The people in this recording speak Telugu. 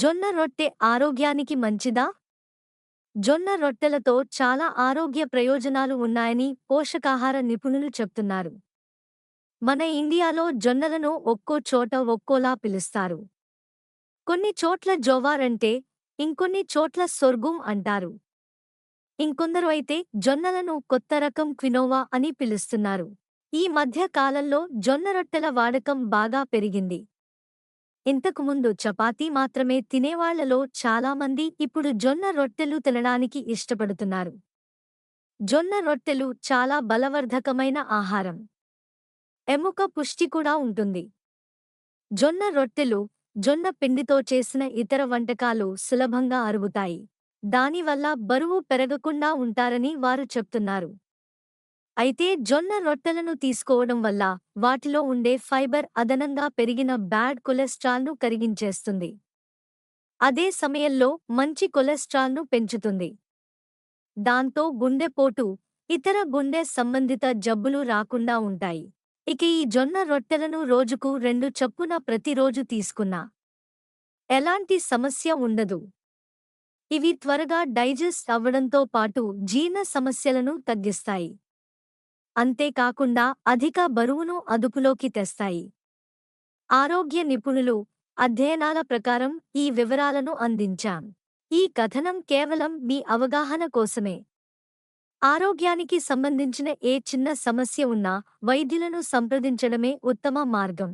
జొన్న రొట్టె ఆరోగ్యానికి మంచిదా? జొన్న రొట్టెలతో చాలా ఆరోగ్య ప్రయోజనాలు ఉన్నాయని పోషకాహార నిపుణులు చెప్తున్నారు. మన ఇండియాలో జొన్నలను ఒక్కో చోట ఒక్కోలా పిలుస్తారు. కొన్ని చోట్ల జోవార్ అంటే, ఇంకొన్ని చోట్ల సొర్గుం అంటారు. ఇంకొందరు అయితే జొన్నలను కొత్త రకం క్వినోవా అని పిలుస్తున్నారు. ఈ మధ్య కాలంలో జొన్న రొట్టెల వాడకం బాగా పెరిగింది. ఇంతకుముందు చపాతీ మాత్రమే తినేవాళ్లలో చాలామంది ఇప్పుడు జొన్న రొట్టెలు తినడానికి ఇష్టపడుతున్నారు. జొన్న రొట్టెలు చాలా బలవర్ధకమైన ఆహారం. ఎముక పుష్టి కూడా ఉంటుంది. జొన్న రొట్టెలు, జొన్న పిండితో చేసిన ఇతర వంటకాలు సులభంగా అరుగుతాయి. దానివల్ల బరువు పెరగకుండా ఉంటారని వారు చెప్తున్నారు. అయితే జొన్న రొట్టెలను తీసుకోవడం వల్ల వాటిలో ఉండే ఫైబర్ అదనంగా పెరిగిన బ్యాడ్ కొలెస్ట్రాల్ను కరిగించేస్తుంది. అదే సమయంలో మంచి కొలెస్ట్రాల్ను పెంచుతుంది. దాంతో గుండెపోటు, ఇతర గుండె సంబంధిత జబ్బులు రాకుండా ఉంటాయి. ఇక ఈ జొన్న రొట్టెలను రోజుకు 2 చొప్పున ప్రతిరోజు తీసుకున్నా ఎలాంటి సమస్య ఉండదు. ఇవి త్వరగా డైజెస్ట్ అవ్వడంతో పాటు జీర్ణ సమస్యలను తగ్గిస్తాయి. అంతేకాకుండా అధిక బరువును అదుపులోకి తెస్తాయి. ఆరోగ్య నిపుణులు, అధ్యయనాల ప్రకారం ఈ వివరాలను అందించాం. ఈ కథనం కేవలం మీ అవగాహన కోసమే. ఆరోగ్యానికి సంబంధించిన ఏ చిన్న సమస్య ఉన్నా వైద్యులను సంప్రదించడమే ఉత్తమ మార్గం.